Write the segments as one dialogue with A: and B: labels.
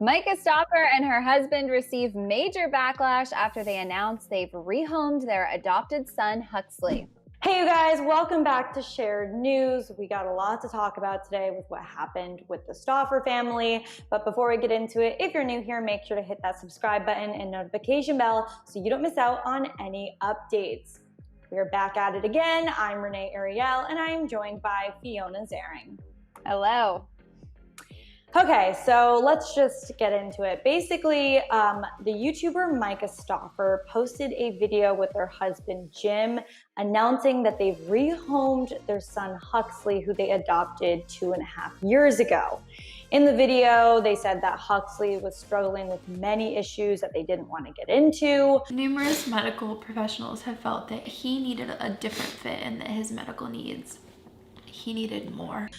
A: Myka Stauffer and her husband received major backlash after they announced they've rehomed their adopted son, Huxley.
B: Hey you guys, welcome back to Shared News. We got a lot to talk about today with what happened with the Stauffer family. But before we get into it, if you're new here, make sure to hit that subscribe button and notification bell so you don't miss out on any updates. We're back at it again. I'm Renee Ariel and I'm joined by Fiona Zaring.
A: Hello.
B: Okay, so let's just get into it. Basically, the YouTuber Myka Stauffer posted a video with her husband Jim announcing that they've rehomed their son Huxley, who they adopted 2.5 years ago. In the video, they said that Huxley was struggling with many issues that they didn't want to get into.
C: Numerous medical professionals have felt that he needed a different fit and that his medical needs, he needed more.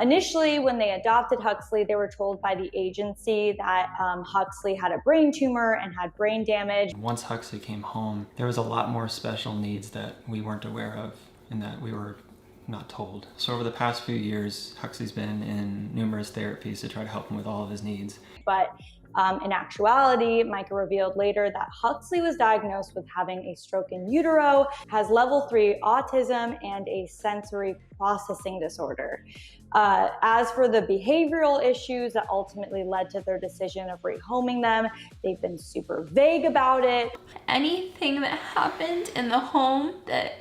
B: Initially, when they adopted Huxley, they were told by the agency that Huxley had a brain tumor and had brain damage.
D: Once Huxley came home, there was a lot more special needs that we weren't aware of and that we were not told. So over the past few years, Huxley's been in numerous therapies to try to help him with all of his needs.
B: But in actuality, Myka revealed later that Huxley was diagnosed with having a stroke in utero, has level 3 autism, and a sensory processing disorder. As for the behavioral issues that ultimately led to their decision of rehoming them, they've been super vague about it.
C: Anything that happened in the home that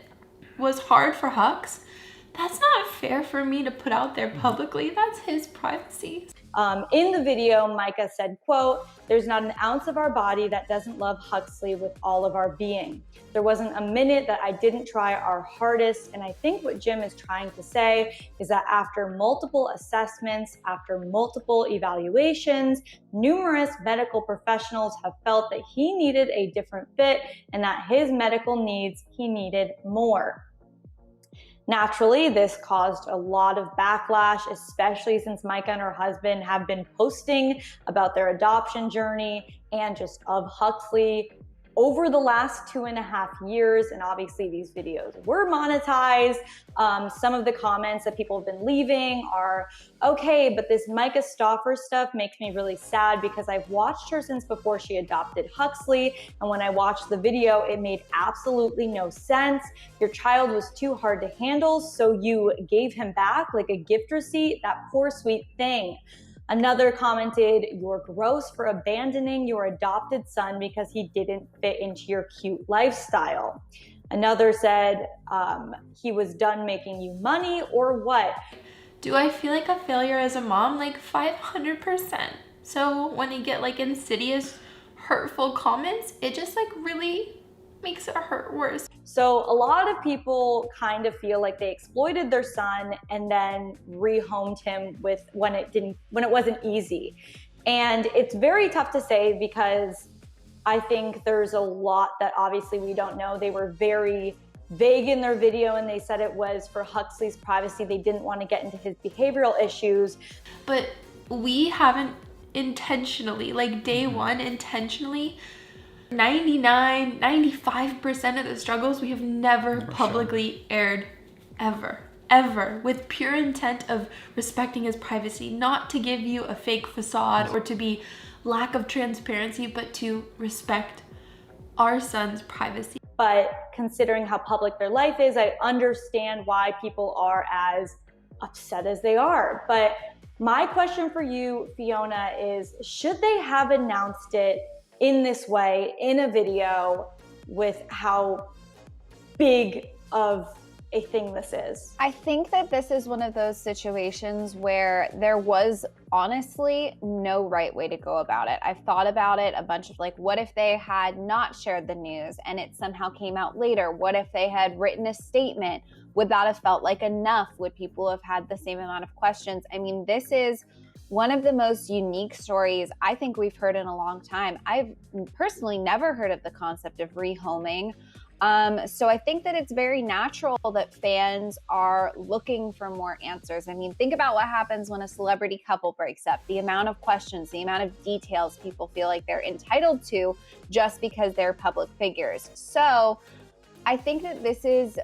C: was hard for Hux, that's not fair for me to put out there publicly. That's his privacy.
B: In the video, Myka said, quote, "There's not an ounce of our body that doesn't love Huxley with all of our being. There wasn't a minute that I didn't try our hardest." And I think what Jim is trying to say is that after multiple assessments, after multiple evaluations, numerous medical professionals have felt that he needed a different fit and that his medical needs, he needed more. Naturally, this caused a lot of backlash, especially since Myka and her husband have been posting about their adoption journey and just of Huxley over the last 2.5 years. And obviously these videos were monetized. Some of the comments that people have been leaving are, okay, but this Myka Stauffer stuff makes me really sad because I've watched her since before she adopted Huxley. And when I watched the video, it made absolutely no sense. Your child was too hard to handle, so you gave him back like a gift receipt, that poor sweet thing. Another commented, "You're gross for abandoning your adopted son because he didn't fit into your cute lifestyle." Another said, "He was done making you money or what?"
C: Do I feel like a failure as a mom? Like 500%. So when you get like insidious, hurtful comments, it just like really makes it hurt worse.
B: So a lot of people kind of feel like they exploited their son and then rehomed him when it wasn't easy. And it's very tough to say because I think there's a lot that obviously we don't know. They were very vague in their video and they said it was for Huxley's privacy. They didn't want to get into his behavioral issues.
C: But we haven't intentionally, like day one, intentionally, 95% of the struggles we have never publicly aired, ever, with pure intent of respecting his privacy, not to give you a fake facade or to be lack of transparency, but to respect our son's privacy.
B: But considering how public their life is, I understand why people are as upset as they are. But my question for you, Fiona, is should they have announced it in this way, in a video, with how big of a thing this is?
A: I think that this is one of those situations where there was honestly no right way to go about it. I've thought about it a bunch of like, what if they had not shared the news and it somehow came out later? What if they had written a statement? Would that have felt like enough? Would people have had the same amount of questions? I mean, this is one of the most unique stories I think we've heard in a long time. I've personally never heard of the concept of rehoming. So I think that it's very natural that fans are looking for more answers. I mean, think about what happens when a celebrity couple breaks up, the amount of questions, the amount of details people feel like they're entitled to just because they're public figures. So I think that this is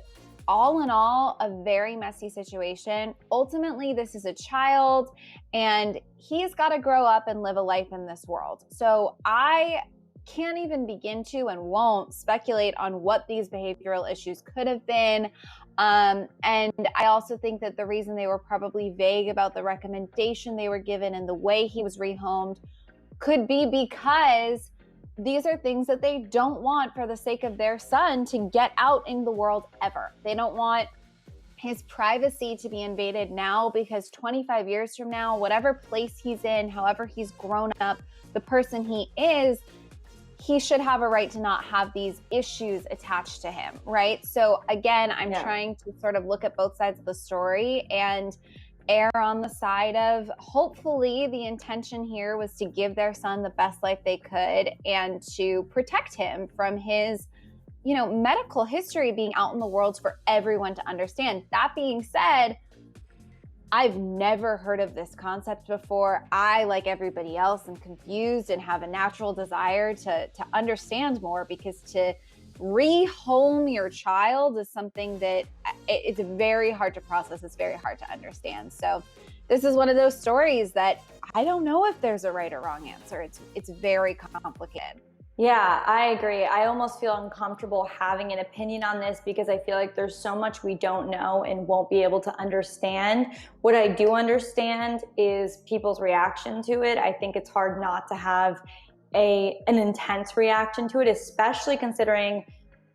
A: all in all, a very messy situation. Ultimately, this is a child and he's got to grow up and live a life in this world. So I can't even begin to and won't speculate on what these behavioral issues could have been. And I also think that the reason they were probably vague about the recommendation they were given and the way he was rehomed could be because these are things that they don't want for the sake of their son to get out in the world ever. They don't want his privacy to be invaded now, because 25 years from now, whatever place he's in, however he's grown up, the person he is, he should have a right to not have these issues attached to him, right? So again, I'm trying to sort of look at both sides of the story and err on the side of, hopefully the intention here was to give their son the best life they could and to protect him from his, medical history being out in the world for everyone to understand. That being said, I've never heard of this concept before. I, like everybody else, am confused and have a natural desire to understand more, because to rehome your child is something that it's very hard to process. It's very hard to understand. So this is one of those stories that I don't know if there's a right or wrong answer. It's very complicated.
B: Yeah, I agree. I almost feel uncomfortable having an opinion on this because I feel like there's so much we don't know and won't be able to understand. What I do understand is people's reaction to it. I think it's hard not to have an intense reaction to it, especially considering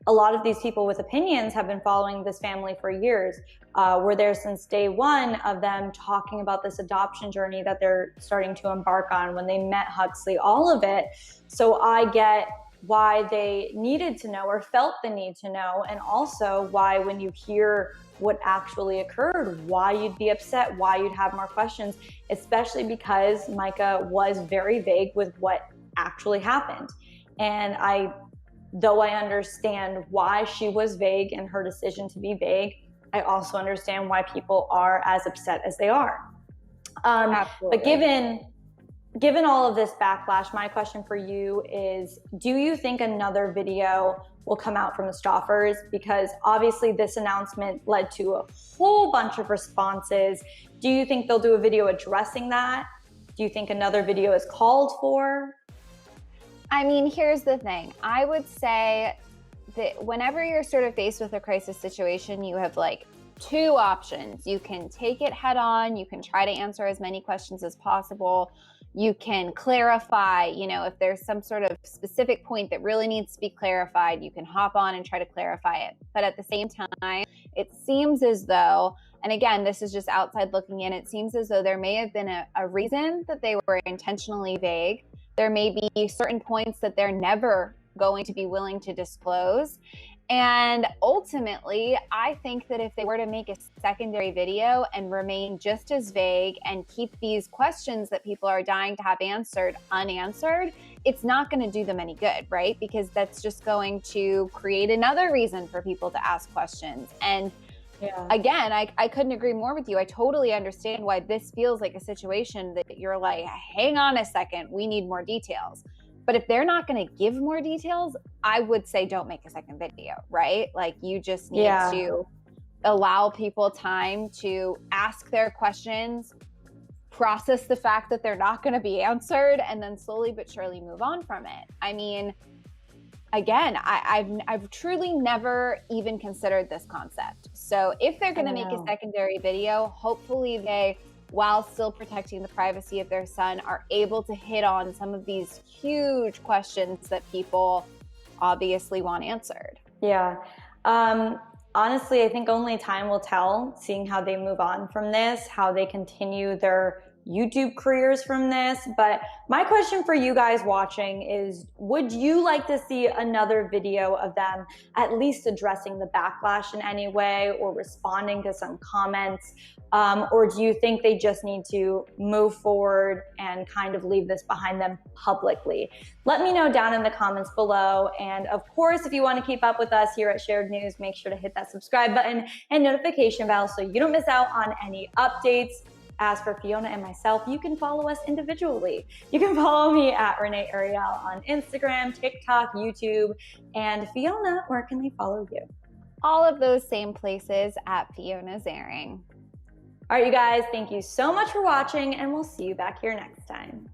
B: a lot of these people with opinions have been following this family for years. We're there since day one of them talking about this adoption journey that they're starting to embark on, when they met Huxley, all of it. So I get why they needed to know or felt the need to know, and also why, when you hear what actually occurred, why you'd be upset, why you'd have more questions, especially because Myka was very vague with what actually happened. And though I understand why she was vague and her decision to be vague, I also understand why people are as upset as they are. But given all of this backlash, my question for you is, do you think another video will come out from the Stauffers? Because obviously this announcement led to a whole bunch of responses. Do you think they'll do a video addressing that? Do you think another video is called for?
A: I mean, here's the thing. I would say that whenever you're sort of faced with a crisis situation, you have like two options. You can take it head on. You can try to answer as many questions as possible. You can clarify, if there's some sort of specific point that really needs to be clarified, you can hop on and try to clarify it. But at the same time, it seems as though, and again, this is just outside looking in, it seems as though there may have been a reason that they were intentionally vague. There may be certain points that they're never going to be willing to disclose. And ultimately, I think that if they were to make a secondary video and remain just as vague and keep these questions that people are dying to have answered unanswered, it's not going to do them any good, right? Because that's just going to create another reason for people to ask questions. And again, I couldn't agree more with you. I totally understand why this feels like a situation that you're like, hang on a second, we need more details. But if they're not going to give more details, I would say don't make a second video, right? Like, you just need to allow people time to ask their questions, process the fact that they're not going to be answered, and then slowly but surely move on from it. I mean, again, I've truly never even considered this concept. So if they're going to make a secondary video, hopefully they, while still protecting the privacy of their son, are able to hit on some of these huge questions that people obviously want answered. Yeah.
B: Honestly, I think only time will tell, seeing how they move on from this, how they continue their YouTube careers from this. But my question for you guys watching is, would you like to see another video of them at least addressing the backlash in any way or responding to some comments? Or do you think they just need to move forward and kind of leave this behind them publicly? Let me know down in the comments below. And of course, if you want to keep up with us here at Shared News, make sure to hit that subscribe button and notification bell so you don't miss out on any updates. As for Fiona and myself, you can follow us individually. You can follow me at Renee Ariel on Instagram, TikTok, YouTube. And Fiona, where can they follow you?
A: all of those same places at Fiona's Airing.
B: All right, you guys, thank you so much for watching, and we'll see you back here next time.